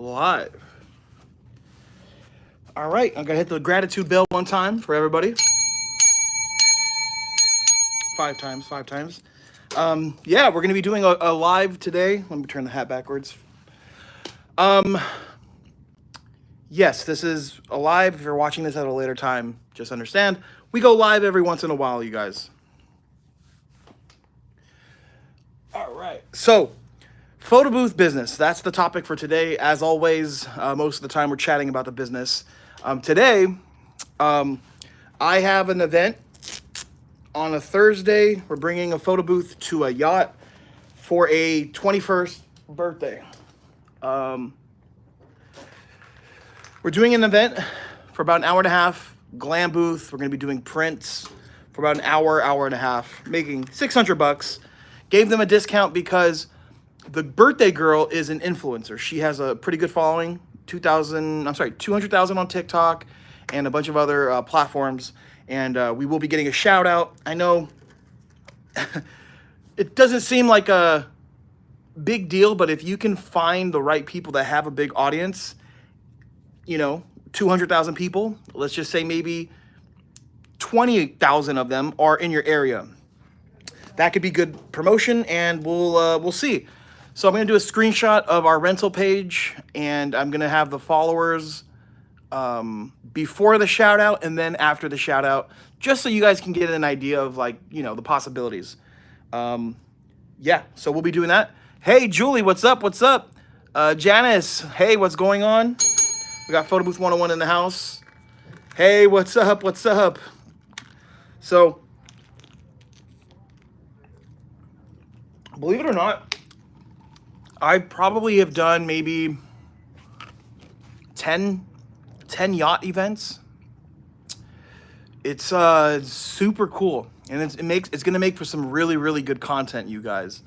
live. All right, I'm gonna hit the gratitude bell one time for everybody. 5 times, 5 times. Yeah, we're gonna be doing a live today. Let me turn the hat backwards. Um, yes, this is a live. If you're watching this at a later time, just understand we go live every once in a while, you guys. All right, so photo booth business. That's the topic for today. As always, most of the time we're chatting about the business. Today, I have an event on a Thursday. We're bringing a photo booth to a yacht for a 21st birthday. We're doing an event for about an hour and a half. Glam booth. We're going to be doing prints for about an hour, hour and a half, making $600. Gave them a discount because the birthday girl is an influencer. She has a pretty good following, 200,000 on TikTok and a bunch of other platforms. And we will be getting a shout out. I know it doesn't seem like a big deal, but if you can find the right people that have a big audience, 200,000 people, let's just say maybe 20,000 of them are in your area. That could be good promotion, and we'll see. So I'm gonna do a screenshot of our rental page, and I'm gonna have the followers before the shout out and then after the shout out, just so you guys can get an idea of the possibilities. Yeah, so we'll be doing that. Hey, Julie, what's up? What's up? Janice, hey, what's going on? We got Photo Booth 101 in the house. Hey, what's up? What's up? So, believe it or not, I probably have done maybe 10 yacht events. It's super cool, and it's gonna make for some really, really good content, you guys.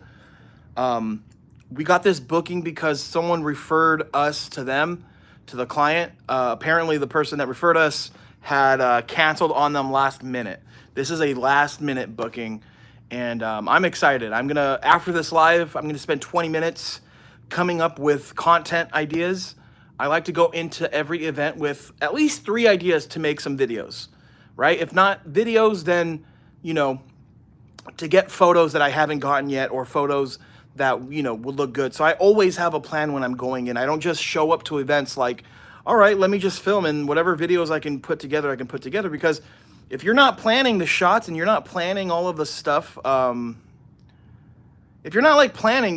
We got this booking because someone referred us to them, to the client. Apparently the person that referred us had canceled on them last minute. This is a last minute booking, and I'm excited. After this live, I'm gonna spend 20 minutes coming up with content ideas. I like to go into every event with at least 3 ideas to make some videos, right? If not videos, then, to get photos that I haven't gotten yet, or photos that, would look good. So I always have a plan when I'm going in. I don't just show up to events like, all right, let me just film, and whatever videos I can put together, because if you're not planning the shots and you're not planning all of the stuff, if you're not planning,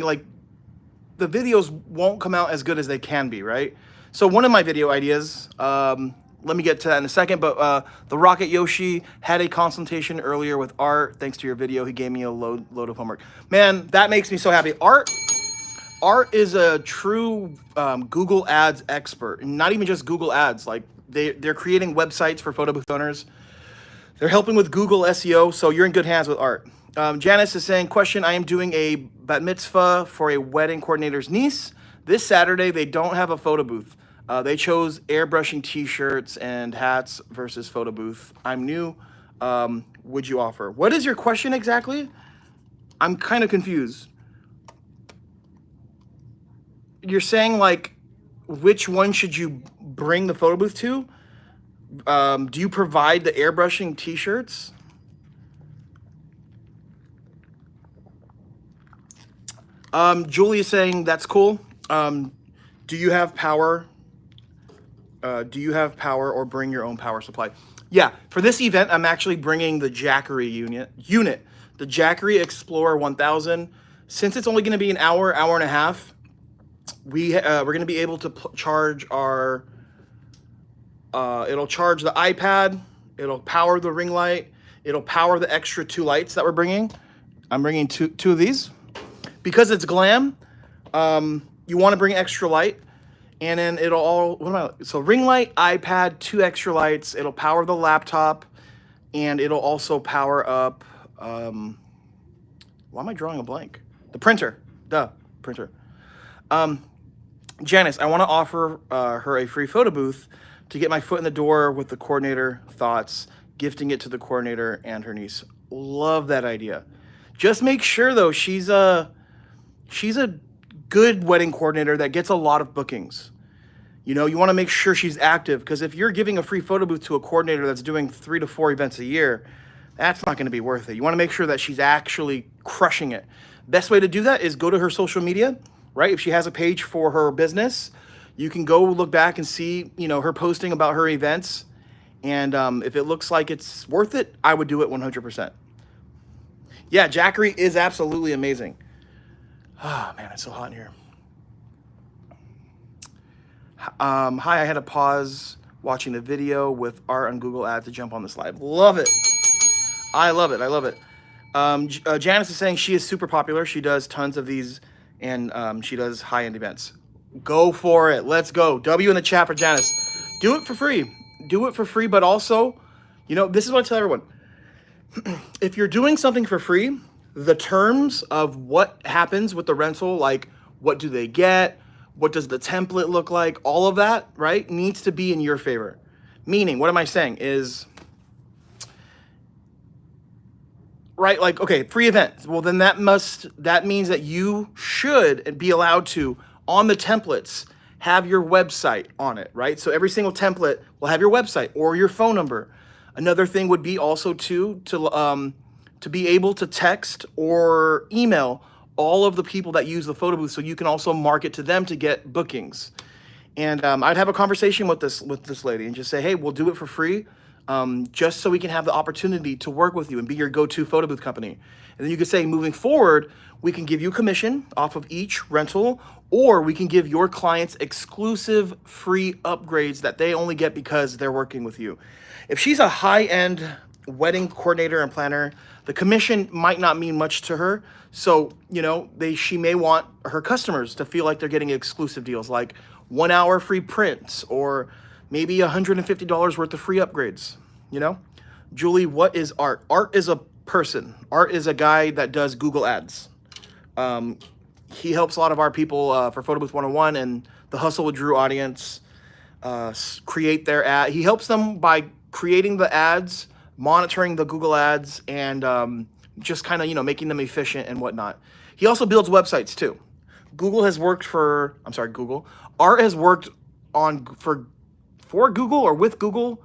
the videos won't come out as good as they can be, right? So one of my video ideas, let me get to that in a second, but the Rocket Yoshi had a consultation earlier with Art. Thanks to your video, he gave me a load of homework. Man, that makes me so happy. Art is a true Google Ads expert, and not even just Google Ads. They're creating websites for photo booth owners. They're helping with Google SEO, so you're in good hands with Art. Janice is saying, question, I am doing a bat mitzvah for a wedding coordinator's niece. This Saturday, they don't have a photo booth. They chose airbrushing t-shirts and hats versus photo booth. I'm new. Would you offer? What is your question exactly? I'm kind of confused. You're saying which one should you bring the photo booth to? Do you provide the airbrushing t-shirts? Julie is saying that's cool. Do you have power? Or bring your own power supply? Yeah, for this event, I'm actually bringing the Jackery unit, the Jackery Explorer 1000. Since it's only going to be an hour and a half, we're going to be able to charge our. It'll charge the iPad. It'll power the ring light. It'll power the extra 2 lights that we're bringing. I'm bringing two of these because it's Glam. You want to bring extra light. And then so ring light, iPad, 2 extra lights. It'll power the laptop, and it'll also power up, why am I drawing a blank? The printer, printer. Janice, I want to offer her a free photo booth to get my foot in the door with the coordinator thoughts, gifting it to the coordinator and her niece. Love that idea. Just make sure though, she's a good wedding coordinator that gets a lot of bookings. You know, you want to make sure she's active, because if you're giving a free photo booth to a coordinator that's doing 3 to 4 events a year, that's not going to be worth it. You want to make sure that she's actually crushing it. Best way to do that is go to her social media, right? If she has a page for her business, you can go look back and see, you know, her posting about her events. And if it looks like it's worth it, I would do it 100%. Yeah, Jackery is absolutely amazing. Oh, man, it's so hot in here. Hi, I had to pause watching the video with art on Google Ads to jump on this live. Love it. I love it. I love it. Janice is saying she is super popular. She does tons of these, and she does high-end events. Go for it. Let's go. W in the chat for Janice. Do it for free. Do it for free, but also, you know, this is what I tell everyone. If you're doing something for free, the terms of what happens with the rental, like what do they get, what does the template look like, all of that, right, needs to be in your favor. Meaning, what am I saying is, right, like, okay, free event. Well, then that means that you should be allowed to, on the templates, have your website on it, right? So every single template will have your website or your phone number. Another thing would be also to be able to text or email all of the people that use the photo booth, so you can also market to them to get bookings. And I'd have a conversation with this lady and just say, hey, we'll do it for free, just so we can have the opportunity to work with you and be your go-to photo booth company. And then you could say, moving forward, we can give you commission off of each rental, or we can give your clients exclusive free upgrades that they only get because they're working with you. If she's a high-end wedding coordinator and planner, the commission might not mean much to her. So, you know, she may want her customers to feel like they're getting exclusive deals, like 1 hour free prints, or maybe $150 worth of free upgrades, you know? Julie, what is art? Art is a person. Art is a guy that does Google Ads. He helps a lot of our people for Photo Booth 101 and the Hustle with Drew audience create their ad. He helps them by creating the ads, monitoring the Google Ads, and just kind of, you know, making them efficient and whatnot. He also builds websites too. Art has worked for Google or with Google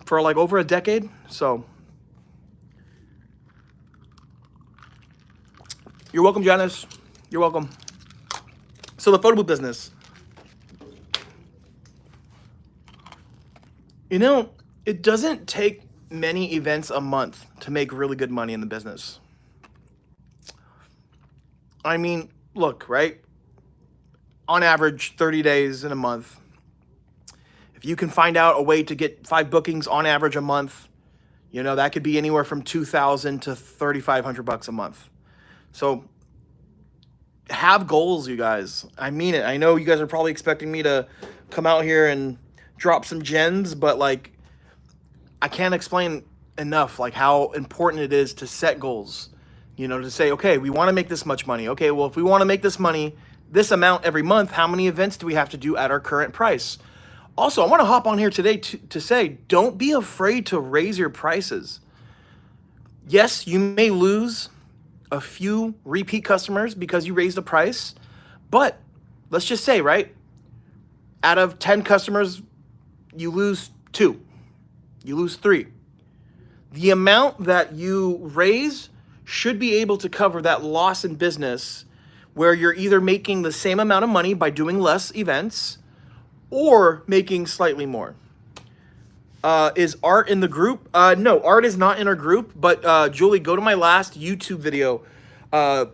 for like over a decade. So you're welcome, Janice. You're welcome. So the photo booth business, you know, it doesn't take many events a month to make really good money in the business. I mean, look, right? On average, 30 days in a month. If you can find out a way to get 5 bookings on average a month, you know, that could be anywhere from $2,000 to $3,500 a month. So have goals, you guys. I mean it. I know you guys are probably expecting me to come out here and drop some gems, but like, I can't explain enough like how important it is to set goals. You know, to say, okay, we want to make this much money. Okay, well, if we want to make this money, this amount every month, how many events do we have to do at our current price? Also, I want to hop on here today to say, don't be afraid to raise your prices. Yes, you may lose a few repeat customers because you raised the price, but let's just say, right, out of 10 customers, you lose 2, you lose 3. The amount that you raise should be able to cover that loss in business, where you're either making the same amount of money by doing less events or making slightly more. Is Art in the group? No, Art is not in our group, but Julie, go to my last YouTube video.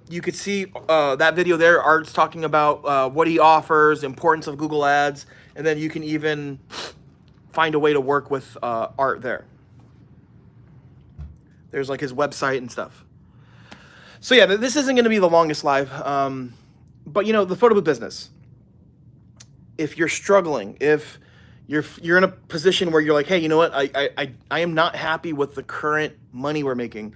You could see that video there. Art's talking about what he offers, importance of Google Ads, and then you can even find a way to work with Art there. There's like his website and stuff. So yeah, this isn't going to be the longest live, but you know, the photo booth business, if you're struggling, if you're in a position where you're like, hey, you know what, I am not happy with the current money we're making,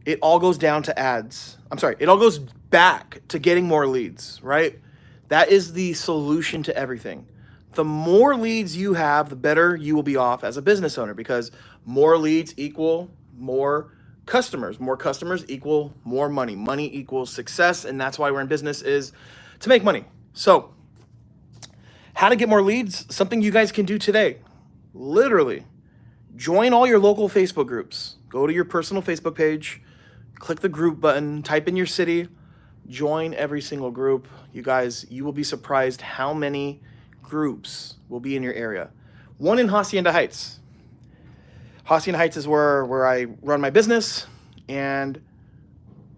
it all goes down to ads. It all goes back to getting more leads, right? That is the solution to everything. The more leads you have, the better you will be off as a business owner, because more leads equal more customers. More customers equal more money. Money equals success, and that's why we're in business, is to make money. So How to get more leads, something you guys can do today. Literally, join all your local Facebook groups. Go to your personal Facebook page, click the group button, type in your city, join every single group. You guys, you will be surprised how many groups will be in your area. One in Hacienda Heights. Hacienda Heights is where I run my business, and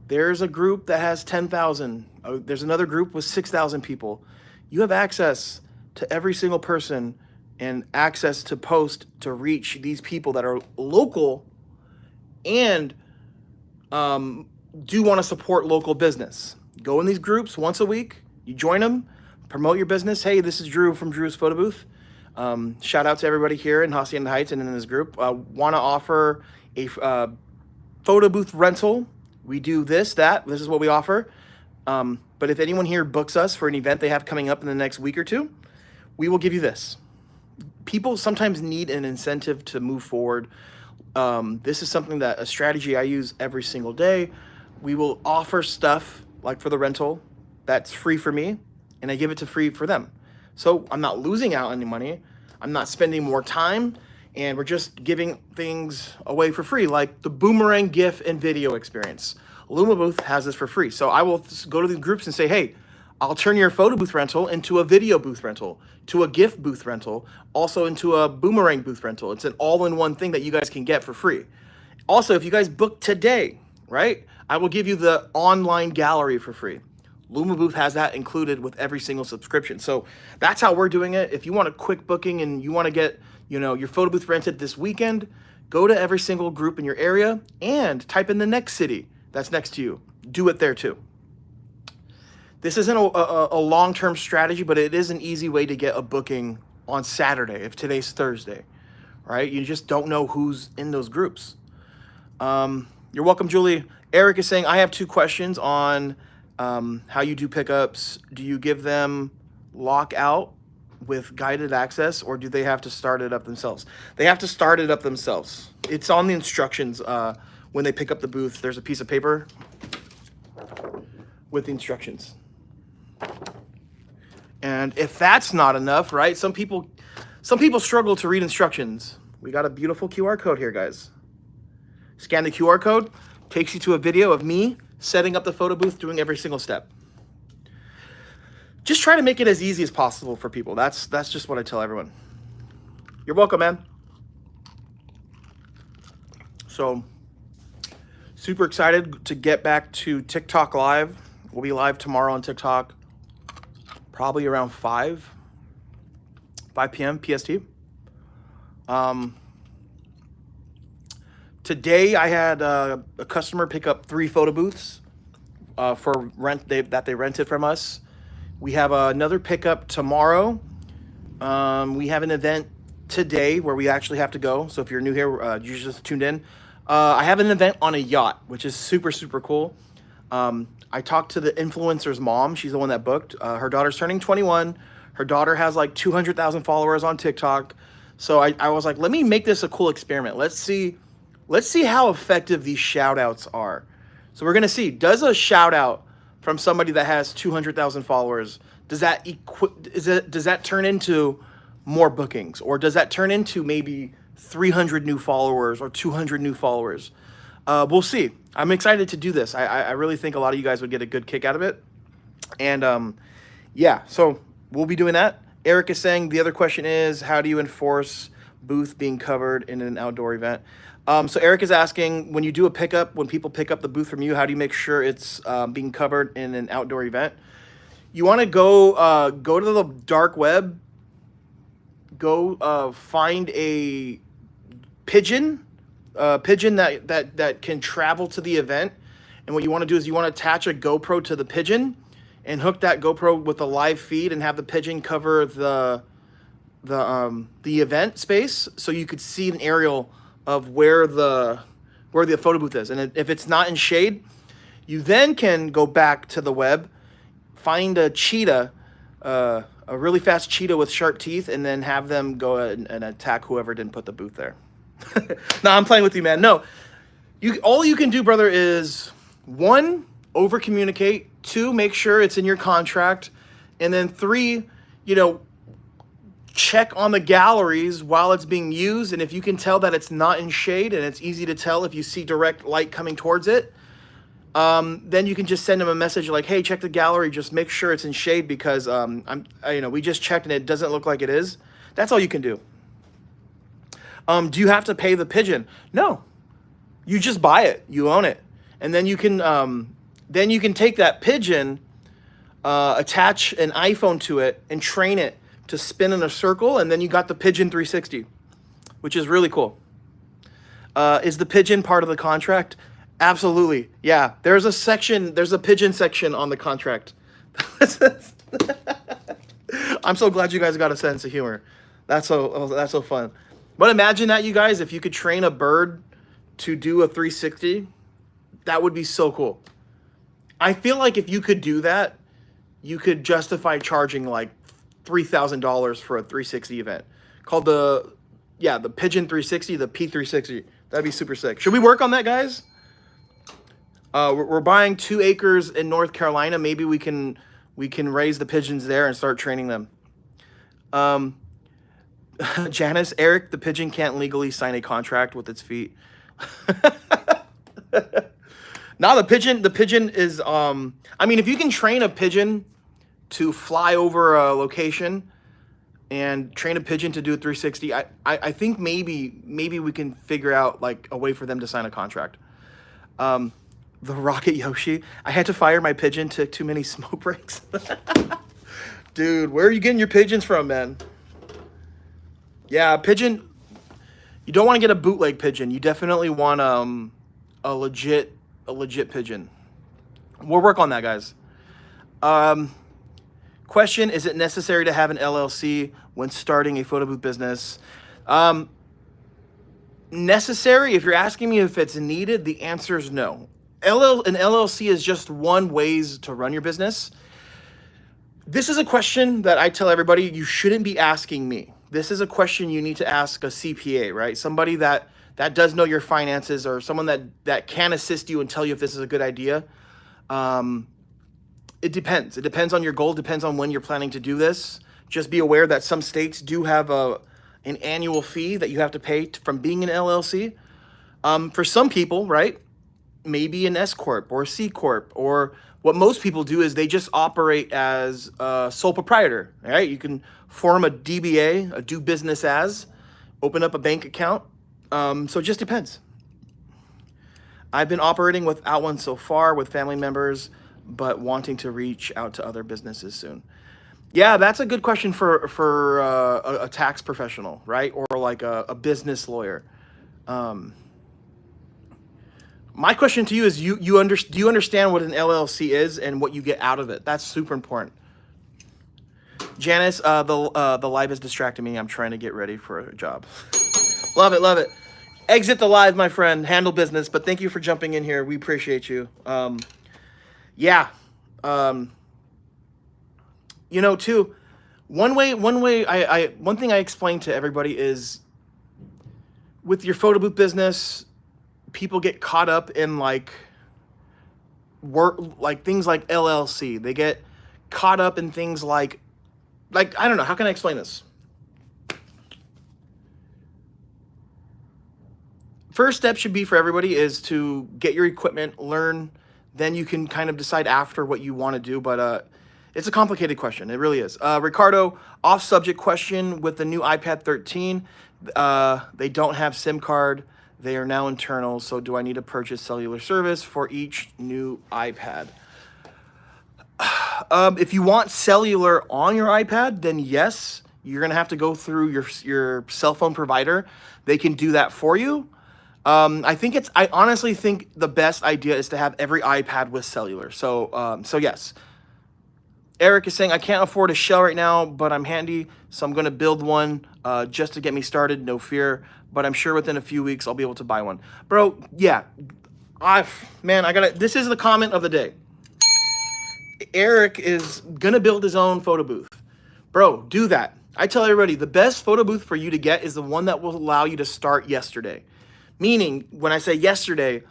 there's a group that has 10,000. There's another group with 6,000 people. You have access to every single person and access to post to reach these people that are local and do want to support local business. Go in these groups once a week. You join them, promote your business. Hey, this is Drew from Drew's Photo Booth. Shout out to everybody here in Hacienda Heights and in this group. Want to offer a photo booth rental. We do this, that. This is what we offer. But if anyone here books us for an event they have coming up in the next week or two, we will give you this. People sometimes need an incentive to move forward. This is something that a strategy I use every single day. We will offer stuff like for the rental that's free for me, and I give it to free for them. So I'm not losing out on any money. I'm not spending more time, and we're just giving things away for free, like the Boomerang GIF and video experience. Luma Booth has this for free. So I will go to the groups and say, hey, I'll turn your photo booth rental into a video booth rental, to a GIF booth rental, also into a Boomerang booth rental. It's an all-in-one thing that you guys can get for free. Also, if you guys book today, right, I will give you the online gallery for free. Luma Booth has that included with every single subscription. So that's how we're doing it. If you want a quick booking and you want to get, your photo booth rented this weekend, go to every single group in your area and type in the next city that's next to you. Do it there too. This isn't a long-term strategy, but it is an easy way to get a booking on Saturday if today's Thursday, right? You just don't know who's in those groups. You're welcome, Julie. Eric is saying, I have 2 questions on how you do pickups. Do you give them lockout with guided access, or do they have to start it up themselves? They have to start it up themselves. It's on the instructions. When they pick up the booth, there's a piece of paper with the instructions. And if that's not enough, right? Some people struggle to read instructions. We got a beautiful QR code here, guys. Scan the QR code, takes you to a video of me setting up the photo booth, doing every single step. Just try to make it as easy as possible for people. That's just what I tell everyone. You're welcome, man. So, super excited to get back to TikTok Live. We'll be live tomorrow on TikTok, probably around 5 p.m. PST. Today I had a customer pick up 3 photo booths for rent that they rented from us. We have another pickup tomorrow. We have an event today where we actually have to go. So if you're new here, you just tuned in. I have an event on a yacht, which is super, super cool. I talked to the influencer's mom. She's the one that booked. Her daughter's turning 21. Her daughter has like 200,000 followers on TikTok. So I was like, let me make this a cool experiment. Let's see how effective these shout outs are. So we're going to see, does a shout out from somebody that has 200,000 followers, does that turn into more bookings? Or does that turn into maybe 300 new followers or 200 new followers? We'll see. I'm excited to do this. I really think a lot of you guys would get a good kick out of it. And yeah, so we'll be doing that. Eric is saying the other question is, how do you enforce booth being covered in an outdoor event? So Eric is asking, when you do a pickup, when people pick up the booth from you, how do you make sure it's being covered in an outdoor event? You want to go to the dark web, go find a Pigeon that can travel to the event. And what you want to do is you want to attach a GoPro to the Pigeon and hook that GoPro with a live feed and have the Pigeon cover the event space, so you could see an aerial of where the photo booth is. And if it's not in shade, you then can go back to the web, find a cheetah, a really fast cheetah with sharp teeth, and then have them go and attack whoever didn't put the booth there. No, I'm playing with you, man. No, all you can do, brother, is 1, over communicate, 2, make sure it's in your contract, and then 3, check on the galleries while it's being used, and if you can tell that it's not in shade, and it's easy to tell if you see direct light coming towards it, then you can just send them a message like, hey, check the gallery, just make sure it's in shade because we just checked and it doesn't look like it is. That's all you can do. Do you have to pay the Pigeon? No, you just buy it, you own it, and then you can take that Pigeon, attach an iPhone to it, and train it to spin in a circle, and then you got the Pigeon 360, which is really cool. Is the Pigeon part of the contract? Absolutely. Yeah, there's a Pigeon section on the contract. I'm so glad you guys got a sense of humor. That's so fun. But imagine that, you guys, if you could train a bird to do a 360, that would be so cool. I feel like if you could do that, you could justify charging like $3,000 for a 360 event called the Pigeon 360, the P360. That'd be super sick. Should we work on that, guys? We're buying 2 acres in North Carolina. Maybe we can raise the pigeons there and start training them. Janice, Eric, the pigeon can't legally sign a contract with its feet. Now the pigeon is if you can train a pigeon to fly over a location and train a pigeon to do a 360, I think maybe we can figure out like a way for them to sign a contract. The Rocket Yoshi, I had to fire my pigeon, took too many smoke breaks. Dude, where are you getting your pigeons from, man? Yeah, pigeon, you don't want to get a bootleg pigeon. You definitely want a legit pigeon. We'll work on that, guys. Question, is it necessary to have an LLC when starting a photo booth business? Necessary, if you're asking me if it's needed, the answer is no. An LLC is just one ways to run your business. This is a question that I tell everybody you shouldn't be asking me. This is a question you need to ask a CPA, right? Somebody that does know your finances, or someone that can assist you and tell you if this is a good idea. It depends. It depends on your goal, depends on when you're planning to do this. Just be aware that some states do have an annual fee that you have to pay from being an LLC. For some people, right, maybe an S Corp or a C Corp, or what most people do is they just operate as a sole proprietor, right? You can form a DBA, a do business as, open up a bank account. So it just depends. I've been operating without one so far with family members, but wanting to reach out to other businesses soon. Yeah, that's a good question for a tax professional, right? Or like a business lawyer. My question to you is, do you understand what an LLC is and what you get out of it? That's super important. Janice, the live is distracting me. I'm trying to get ready for a job. Love it, love it. Exit the live, my friend. Handle business, but thank you for jumping in here. We appreciate you. Too, one thing I explain to everybody is, with your photo booth business, people get caught up in like things like LLC. They get caught up in things like I don't know, how can I explain this? First step should be for everybody is to get your equipment, learn, then you can kind of decide after what you want to do. But it's a complicated question. It really is. Ricardo, off subject question, with the new iPad 13, they don't have SIM card. They are now internal. So do I need to purchase cellular service for each new iPad? If you want cellular on your iPad, then yes, you're going to have to go through your cell phone provider. They can do that for you. I honestly think the best idea is to have every iPad with cellular. So yes. Eric is saying, I can't afford a shell right now, but I'm handy, so I'm going to build one just to get me started. No fear, but I'm sure within a few weeks I'll be able to buy one. Bro, yeah. This is the comment of the day. Eric is going to build his own photo booth. Bro, do that. I tell everybody, the best photo booth for you to get is the one that will allow you to start yesterday. Meaning, when I say yesterday,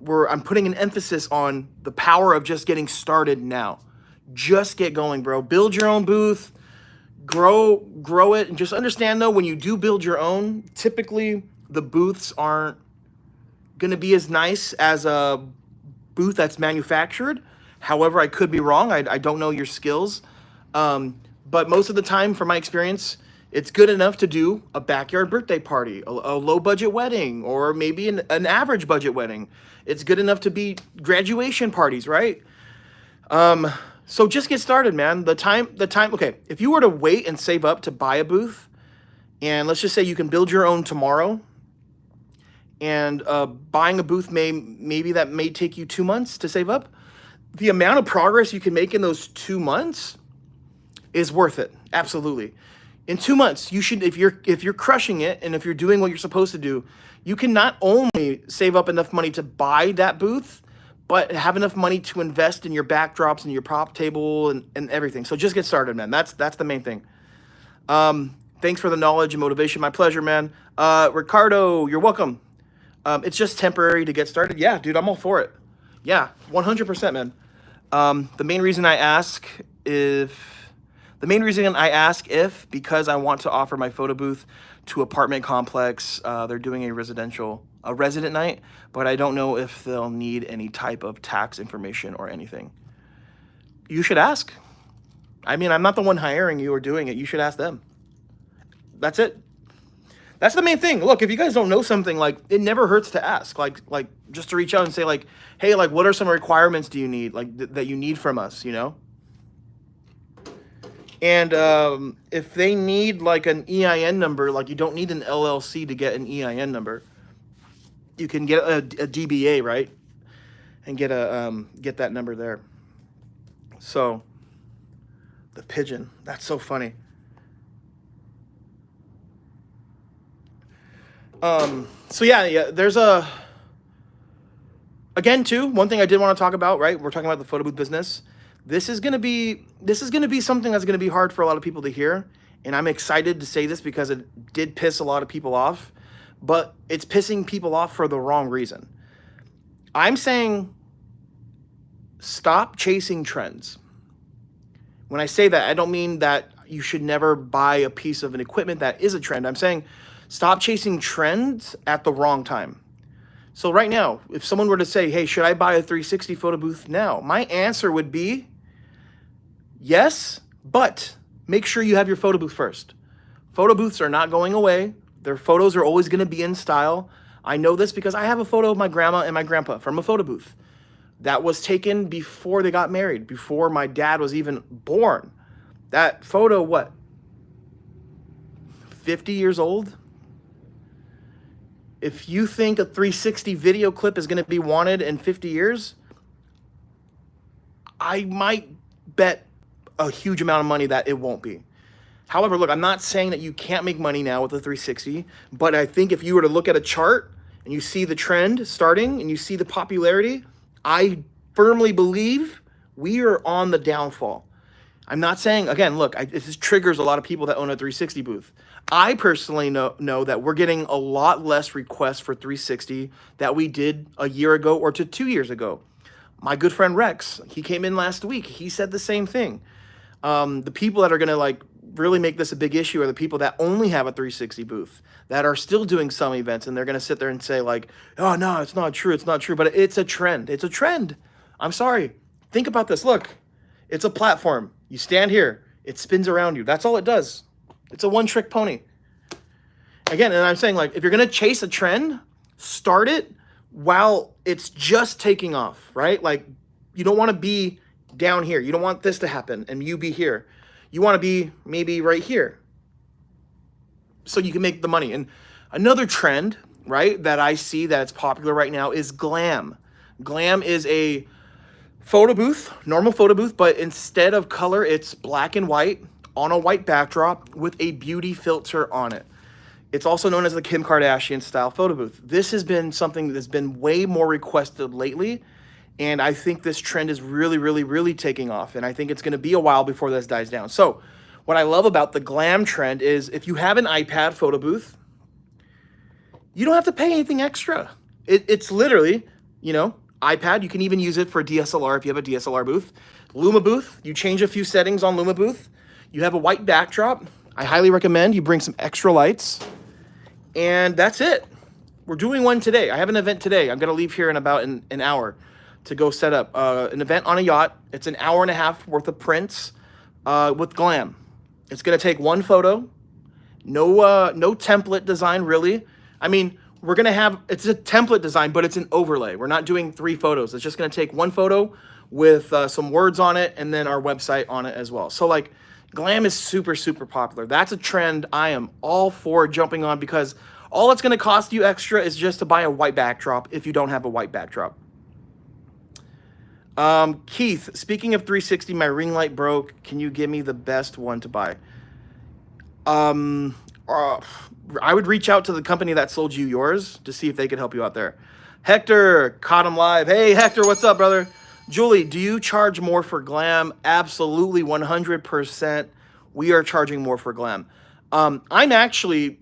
I'm putting an emphasis on the power of just getting started now. Just get going, bro. Build your own booth. grow it, and just understand though, when you do build your own, typically the booths aren't going to be as nice as a booth that's manufactured. However, I could be wrong. I don't know your skills. But most of the time, from my experience, it's good enough to do a backyard birthday party, a low budget wedding, or maybe an average budget wedding. It's good enough to be graduation parties, right? So just get started, man. Okay, if you were to wait and save up to buy a booth, and let's just say you can build your own tomorrow, and buying a booth maybe that may take you 2 months to save up, the amount of progress you can make in those 2 months is worth it. Absolutely. In 2 months, you should, if you're crushing it and if you're doing what you're supposed to do, you can not only save up enough money to buy that booth, but have enough money to invest in your backdrops and your prop table and everything. So just get started, man. That's the main thing. Thanks for the knowledge and motivation. My pleasure, man. Ricardo, you're welcome. It's just temporary to get started. Yeah, dude, I'm all for it. Yeah, 100%, man. The main reason I ask if because I want to offer my photo booth to apartment complex. They're doing a resident night, but I don't know if they'll need any type of tax information or anything. You should ask. I mean, I'm not the one hiring you or doing it. You should ask them. That's it. That's the main thing. Look, if you guys don't know something, like, it never hurts to ask. Like just to reach out and say, like, hey, like, what are some requirements do you need, like, that you need from us, you know? And if they need, like, an EIN number, like, you don't need an LLC to get an EIN number. You can get a DBA, right? And get that number there. So, the Pigeon. That's so funny. So yeah, there's again too, one thing I did want to talk about, right? We're talking about the photo booth business. This is gonna be something that's gonna be hard for a lot of people to hear. And I'm excited to say this because it did piss a lot of people off, but it's pissing people off for the wrong reason. I'm saying stop chasing trends. When I say that, I don't mean that you should never buy a piece of an equipment that is a trend. I'm saying stop chasing trends at the wrong time. So right now, if someone were to say, hey, should I buy a 360 photo booth now? My answer would be yes, but make sure you have your photo booth first. Photo booths are not going away. Their photos are always going to be in style. I know this because I have a photo of my grandma and my grandpa from a photo booth. That was taken before they got married, before my dad was even born. That photo, what, 50 years old? If you think a 360 video clip is going to be wanted in 50 years, I might bet a huge amount of money that it won't be. However, look, I'm not saying that you can't make money now with a 360, but I think if you were to look at a chart and you see the trend starting and you see the popularity, I firmly believe we are on the downfall. I'm not saying, again, look, this triggers a lot of people that own a 360 booth. I personally know that we're getting a lot less requests for 360 that we did a year ago or to 2 years ago. My good friend Rex, he came in last week. He said the same thing. The people that are going to like really make this a big issue are the people that only have a 360 booth, that are still doing some events, and they're going to sit there and say like, oh, no, it's not true. It's not true. But it's a trend. It's a trend. I'm sorry. Think about this. Look, it's a platform. You stand here. It spins around you. That's all it does. It's a one-trick pony. Again, and I'm saying, like, if you're going to chase a trend, start it while it's just taking off, right? Like, you don't want to be down here. You don't want this to happen and you be here. You want to be maybe right here so you can make the money. And another trend, right, that I see that's popular right now is Glam. Glam is a photo booth, normal photo booth, but instead of color, it's black and white on a white backdrop with a beauty filter on it. It's also known as the Kim Kardashian style photo booth. This has been something that's been way more requested lately, and I think this trend is really, really, really taking off, and I think it's going to be a while before this dies down. So what I love about the Glam trend is if you have an iPad photo booth, you don't have to pay anything extra. It's literally, you know, iPad. You can even use it for DSLR if you have a DSLR booth. Luma booth, you change a few settings on Luma booth. You have a white backdrop. I highly recommend you bring some extra lights. And that's it. We're doing one today. I have an event today. I'm going to leave here in about an hour to go set up an event on a yacht. It's an hour and a half worth of prints with Glam. It's going to take one photo. No template design, really. I mean, we're going to have, it's a template design, but it's an overlay. We're not doing 3 photos. It's just going to take one photo with some words on it and then our website on it as well. So like Glam is super, super popular. That's a trend I am all for jumping on because all it's going to cost you extra is just to buy a white backdrop if you don't have a white backdrop. Keith, speaking of 360, my ring light broke. Can you give me the best one to buy? I would reach out to the company that sold you yours to see if they could help you out there. Hector, caught him live. Hey, Hector, what's up, brother? Julie, do you charge more for Glam? Absolutely, 100%. We are charging more for Glam. I'm actually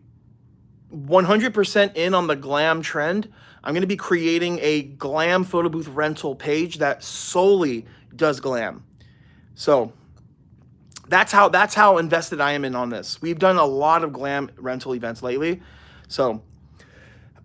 100% in on the Glam trend. I'm going to be creating a Glam photo booth rental page that solely does Glam. So that's how invested I am in on this. We've done a lot of Glam rental events lately. So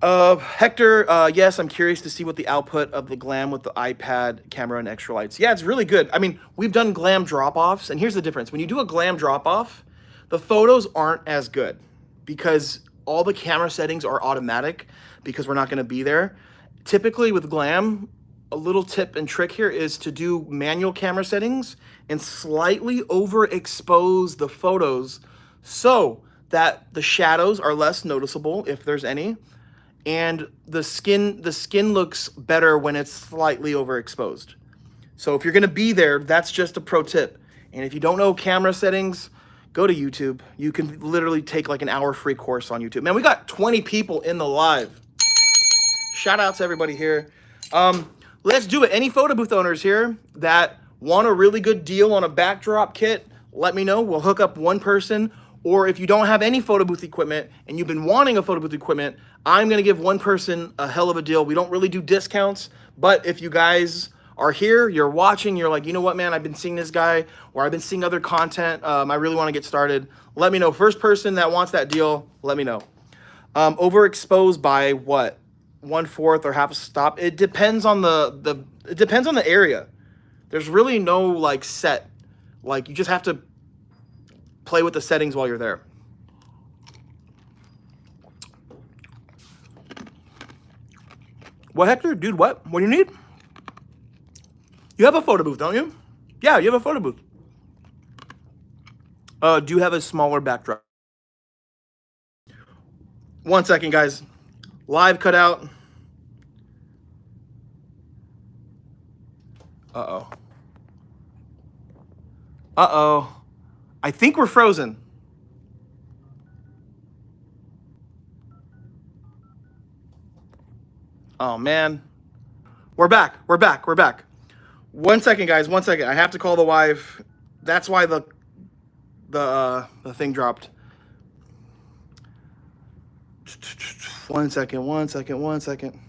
Hector, yes, I'm curious to see what the output of the Glam with the iPad camera and extra lights. Yeah, it's really good. I mean, we've done Glam drop-offs, and here's the difference. When you do a Glam drop-off, the photos aren't as good because all the camera settings are automatic because we're not going to be there. Typically with Glam, a little tip and trick here is to do manual camera settings and slightly overexpose the photos so that the shadows are less noticeable if there's any. And the skin looks better when it's slightly overexposed. So if you're going to be there, that's just a pro tip. And if you don't know camera settings, go to YouTube. You can literally take like an hour free course on YouTube. Man, we got 20 people in the live. Shout out to everybody here. Let's do it. Any photo booth owners here that want a really good deal on a backdrop kit, let me know. We'll hook up one person. Or if you don't have any photo booth equipment and you've been wanting a photo booth equipment, I'm going to give one person a hell of a deal. We don't really do discounts, but if you guys are here, you're watching, you're like, you know what, man, I've been seeing this guy or I've been seeing other content. I really want to get started. Let me know. First person that wants that deal, let me know. Overexposed by what? 1/4 or half a stop. It depends on it depends on the area. There's really no like set. Like you just have to play with the settings while you're there. What, Hector? Dude, what? What do you need? You have a photo booth, don't you? Yeah, you have a photo booth. Do you have a smaller backdrop? 1 second, guys. Live cut out. Uh-oh. Uh-oh. I think we're frozen. Oh, man. We're back. We're back. We're back. 1 second, guys. 1 second. I have to call the wife. That's why the thing dropped. 1 second. 1 second. 1 second.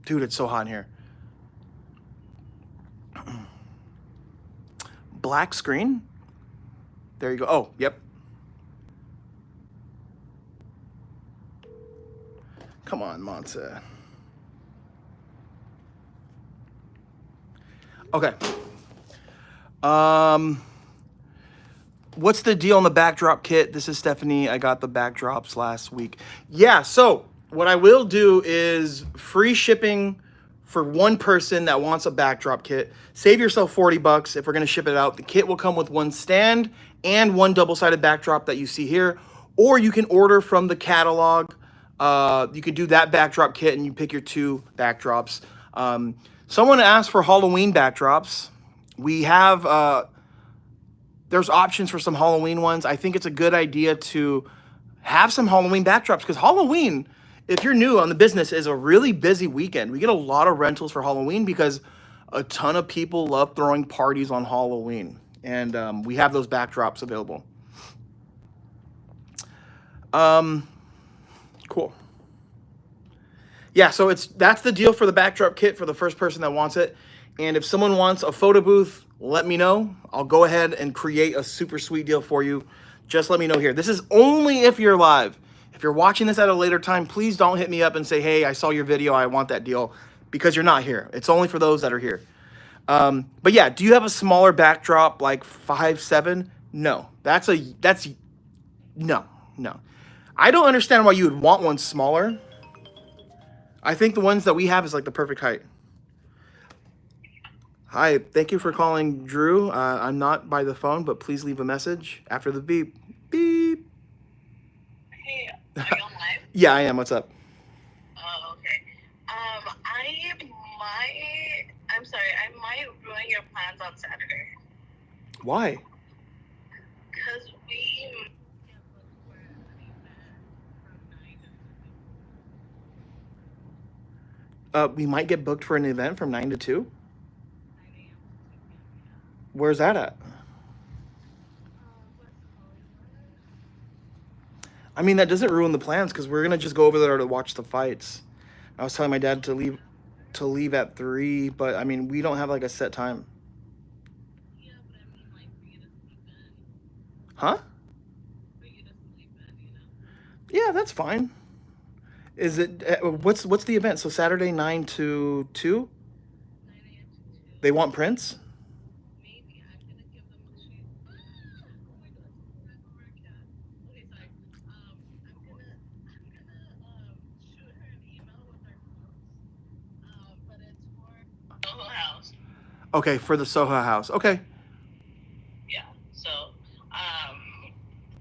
Dude, it's so hot in here. Black screen. There you go. Oh, yep. Come on, Monse. Okay. What's the deal on the backdrop kit? This is Stephanie. I got the backdrops last week. Yeah, so what I will do is free shipping for one person that wants a backdrop kit. Save yourself $40 if we're gonna ship it out. The kit will come with one stand and one double-sided backdrop that you see here, or you can order from the catalog. You could do that backdrop kit and you pick your 2 backdrops. Someone asked for Halloween backdrops. We have, there's options for some Halloween ones. I think it's a good idea to have some Halloween backdrops because Halloween, if you're new on the business, is a really busy weekend. We get a lot of rentals for Halloween because a ton of people love throwing parties on Halloween. And we have those backdrops available. Cool. Yeah, so that's the deal for the backdrop kit for the first person that wants it. And if someone wants a photo booth let me know. I'll go ahead and create a super sweet deal for you. Just let me know here. This is only if you're live. If you're watching this at a later time, please don't hit me up and say, hey, I saw your video, I want that deal, because you're not here. It's only for those that are here. But yeah, do you have a smaller backdrop like 5'7"? No, that's no. I don't understand why you would want one smaller. I think the ones that we have is like the perfect height. Hi, thank you for calling Drew. I'm not by the phone, but please leave a message after the beep. Beep. Hey, are you on live? Yeah, I am. What's up? Oh, okay. I'm sorry, I might ruin your plans on Saturday. Why? Because We might get booked for an event from 9 to 2. Where's that at? I mean, that doesn't ruin the plans because we're gonna just go over there to watch the fights. I was telling my dad to leave at 3, but I mean, we don't have like a set time. Huh? Yeah, that's fine. Is it what's the event? So Saturday 9 to 2? They want Prince? Soho House. Okay, for the Soho House. Okay. Yeah. So,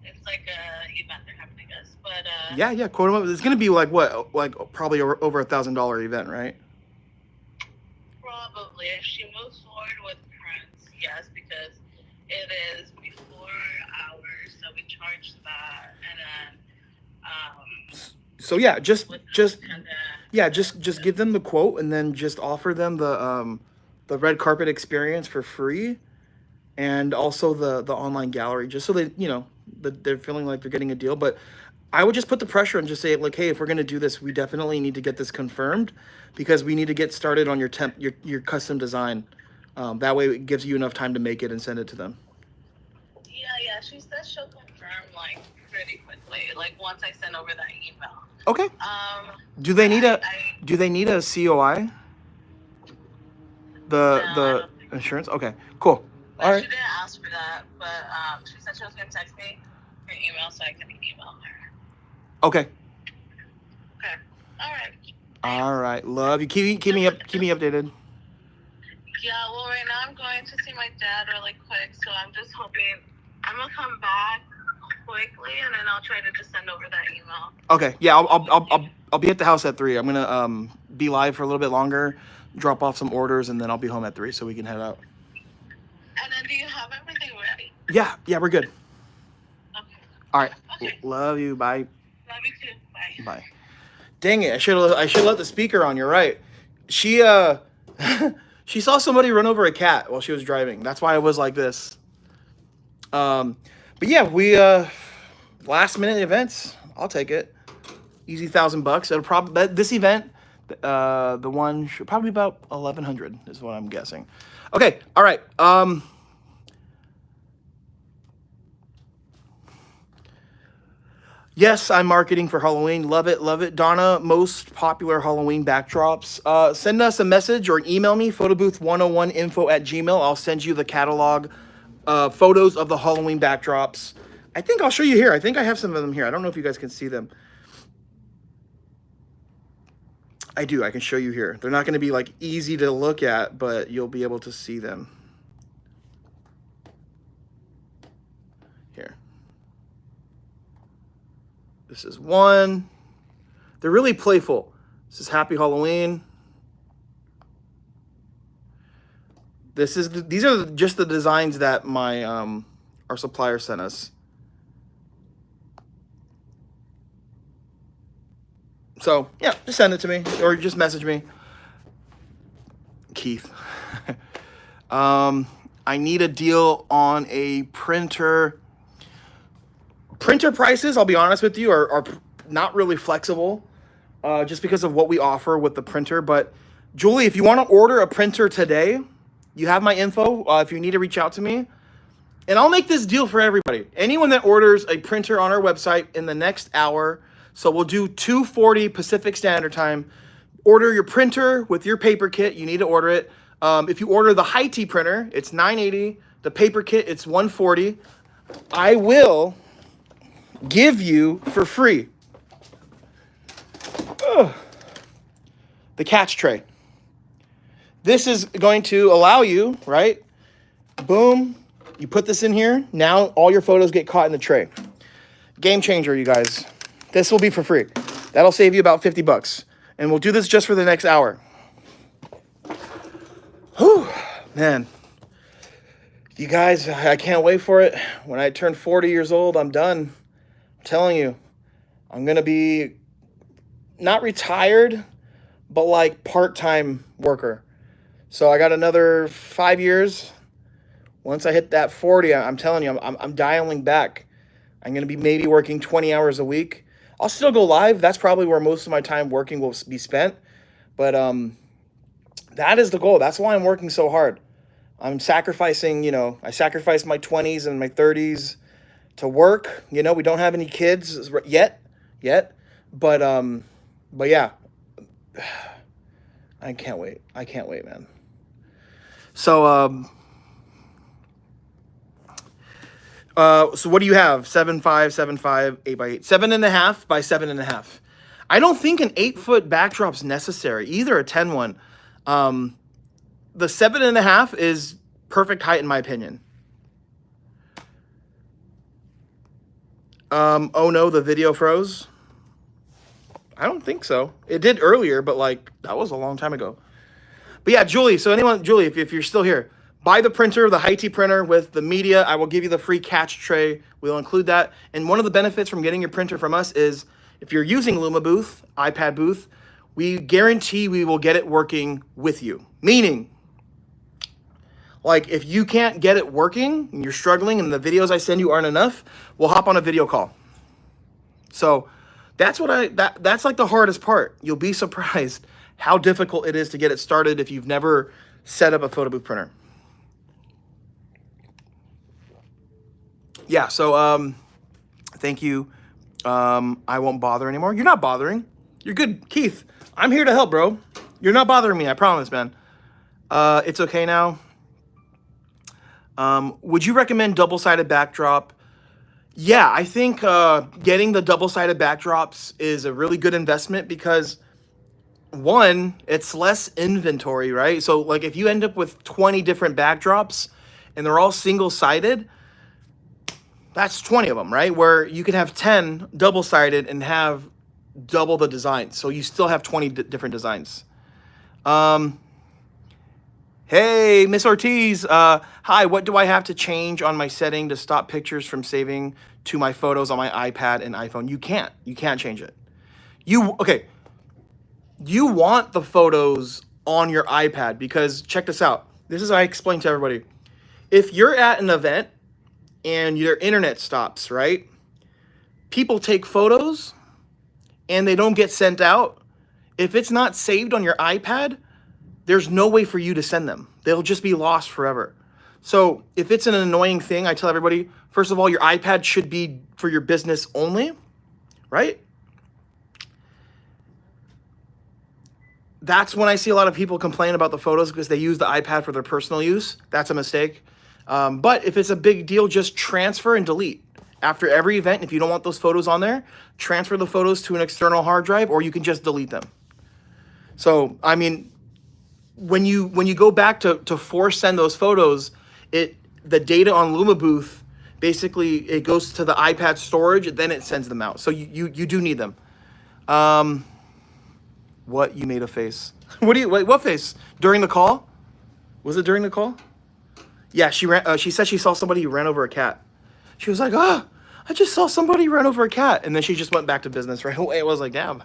it's like a event they're having, I guess. But Yeah. Quote 'em up. It's gonna be like what? Like probably over $1,000 event, right? probably if she moves forward with Prince, yes, because it is before hours, so we charge that, and then So yeah, just kinda, just give them the quote and then just offer them the red carpet experience for free, and also the online gallery, just so they that they're feeling like they're getting a deal. But I would just put the pressure and just say like, hey, if we're gonna do this, we definitely need to get this confirmed because we need to get started on your custom design. That way, it gives you enough time to make it and send it to them. yeah, she says she'll confirm like pretty quickly, like once I send over that email. Okay. Do they need a COI? No, I The don't think so. insurance? Okay, cool. But All she right. didn't ask for that, but she said she was gonna text me her email so I can email her. Okay. Okay. All right. All right. Love you. Keep me updated. Yeah, well, right now I'm going to see my dad really quick, so I'm just hoping I'm gonna come back quickly, and then I'll try to just send over that email. Okay. Yeah, I'll be at the house at 3. I'm gonna be live for a little bit longer, drop off some orders, and then I'll be home at 3 so we can head out. And then, do you have everything ready? Yeah, we're good. Okay. All right. Okay. Love you. Bye. Love you too. Bye. Bye. Dang it! I should let the speaker on. You're right. She she saw somebody run over a cat while she was driving. That's why I was like this. But yeah, we last minute events. I'll take it. Easy $1,000. It'll probably this event. The one should probably be about 1,100 is what I'm guessing. Okay. All right. Yes, I'm marketing for Halloween. Love it, love it. Donna, most popular Halloween backdrops. Send us a message or email me, photobooth101info@gmail. I'll send you the catalog photos of the Halloween backdrops. I think I'll show you here. I think I have some of them here. I don't know if you guys can see them. I do. I can show you here. They're not going to be like easy to look at, but you'll be able to see them. Here. This is one. They're really playful. This is Happy Halloween. These are just the designs that my our supplier sent us. So yeah, just send it to me or just message me, Keith. I need a deal on a printer. Printer prices, I'll be honest with you, are not really flexible, just because of what we offer with the printer. But Julie, if you want to order a printer today, You have my info if you need to reach out to me. And I'll make this deal for everybody. Anyone that orders a printer on our website in the next hour, so we'll do 2:40 Pacific Standard Time. Order your printer with your paper kit. You need to order it. If you order the high T printer, it's $980. The paper kit, it's $140. I will give you for free the catch tray. This is going to allow you, right? Boom. You put this in here. Now all your photos get caught in the tray. Game changer, you guys. This will be for free. That'll save you about 50 bucks. And we'll do this just for the next hour. Whew, man. You guys, I can't wait for it. When I turn 40 years old, I'm done. I'm telling you, I'm going to be not retired, but like part-time worker. So I got another 5 years. Once I hit that 40, I'm telling you, I'm dialing back. I'm going to be maybe working 20 hours a week. I'll still go live. That's probably where most of my time working will be spent. But that is the goal. That's why I'm working so hard. I'm sacrificing, I sacrificed my 20s and my 30s to work. We don't have any kids yet. But yeah, I can't wait. I can't wait, man. So, so what do you have? 7.5, 7.5, 8x8, 7.5 by 7.5. I don't think an 8-foot backdrop's necessary, either a 10 one. The 7.5 is perfect height in my opinion. Oh no, the video froze. I don't think so. It did earlier, but that was a long time ago. But yeah, Julie. So Julie, if you're still here, buy the printer, the high-T printer with the media. I will give you the free catch tray. We'll include that. And one of the benefits from getting your printer from us is if you're using Luma Booth, iPad Booth, we guarantee we will get it working with you. Meaning, if you can't get it working and you're struggling and the videos I send you aren't enough, we'll hop on a video call. So that's that's the hardest part. You'll be surprised how difficult it is to get it started if you've never set up a photo booth printer. Yeah, so thank you. I won't bother anymore. You're not bothering. You're good, Keith. I'm here to help, bro. You're not bothering me, I promise, man. It's okay now. Would you recommend double-sided backdrop? Yeah, I think getting the double-sided backdrops is a really good investment because, one, it's less inventory, right? So, if you end up with 20 different backdrops and they're all single-sided, that's 20 of them, right? Where you can have 10 double-sided and have double the designs. So you still have 20 different designs. Hey, Miss Ortiz. Hi, what do I have to change on my setting to stop pictures from saving to my photos on my iPad and iPhone? You can't. You can't change it. Okay. You want the photos on your iPad because check this out. This is how I explain to everybody. If you're at an event and your internet stops, right? People take photos and they don't get sent out. If it's not saved on your iPad, there's no way for you to send them. They'll just be lost forever. So if it's an annoying thing, I tell everybody, first of all, your iPad should be for your business only, right? That's when I see a lot of people complain about the photos because they use the iPad for their personal use. That's a mistake. But if it's a big deal, just transfer and delete. After every event, if you don't want those photos on there, transfer the photos to an external hard drive or you can just delete them. So, I mean, when you go back to force send those photos, the data on Luma Booth, basically it goes to the iPad storage and then it sends them out. So you do need them. What, you made a face? What face? During the call? Was it during the call? Yeah, she said she saw somebody who ran over a cat. She was like, I just saw somebody run over a cat. And then she just went back to business right away. It was like, damn.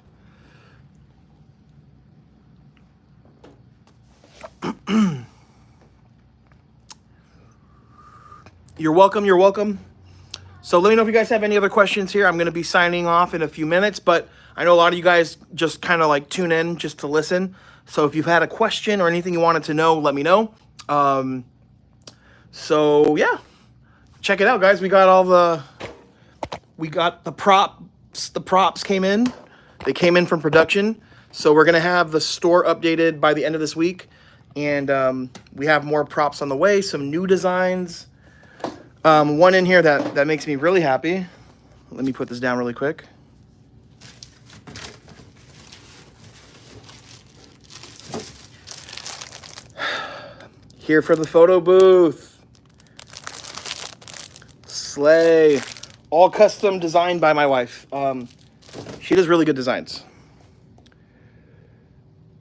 You're welcome. You're welcome. So let me know if you guys have any other questions here. I'm going to be signing off in a few minutes, but I know a lot of you guys just kind of tune in just to listen. So if you've had a question or anything you wanted to know, let me know. So yeah, check it out, guys. We got the props. The props came in. They came in from production. So we're gonna have the store updated by the end of this week, and we have more props on the way. Some new designs. One in here that makes me really happy. Let me put this down really quick. Here for the photo booth. Slay. All custom designed by my wife. She does really good designs.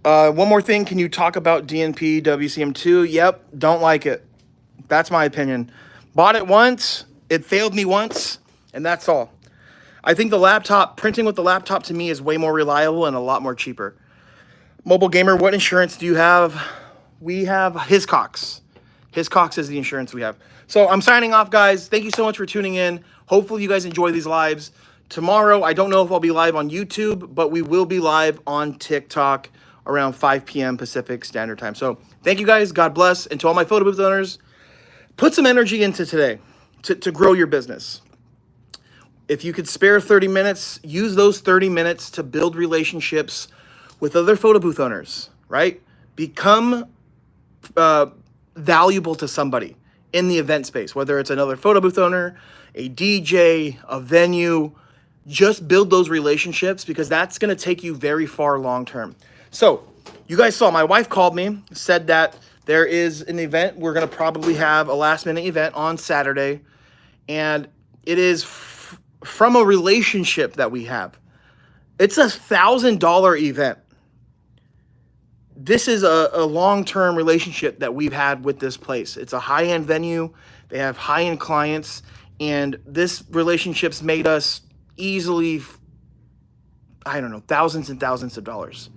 One more thing. Can you talk about DNP WCM2? Yep. Don't like it. That's my opinion. Bought it once. It failed me once. And that's all. I think the laptop, printing with the laptop to me is way more reliable and a lot more cheaper. Mobile Gamer, what insurance do you have? We have Hiscox. Hiscox is the insurance we have. So I'm signing off, guys. Thank you so much for tuning in. Hopefully you guys enjoy these lives. Tomorrow, I don't know if I'll be live on YouTube, but we will be live on TikTok around 5 p.m. Pacific Standard Time. So thank you guys. God bless. And to all my photo booth owners, put some energy into today to grow your business. If you could spare 30 minutes, use those 30 minutes to build relationships with other photo booth owners, right? Become valuable to somebody in the event space, whether it's another photo booth owner, a DJ, a venue. Just build those relationships because that's going to take you very far long term. So you guys saw my wife called me, said that there is an event. We're going to probably have a last minute event on Saturday, and it is from a relationship that we have. It's $1,000 event. This is a long-term relationship that we've had with this place. It's a high-end venue. They have high-end clients, and this relationship's made us easily, I don't know, thousands and thousands of dollars.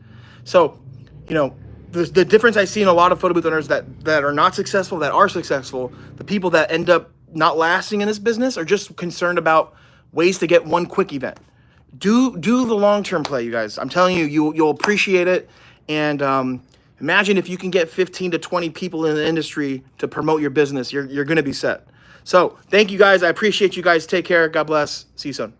So, you know, the difference I see in a lot of photo booth owners that are not successful, that are successful, the people that end up not lasting in this business are just concerned about ways to get one quick event. Do the long-term play, you guys. I'm telling you, you'll appreciate it. And imagine if you can get 15 to 20 people in the industry to promote your business, you're going to be set. So thank you guys. I appreciate you guys. Take care. God bless. See you soon.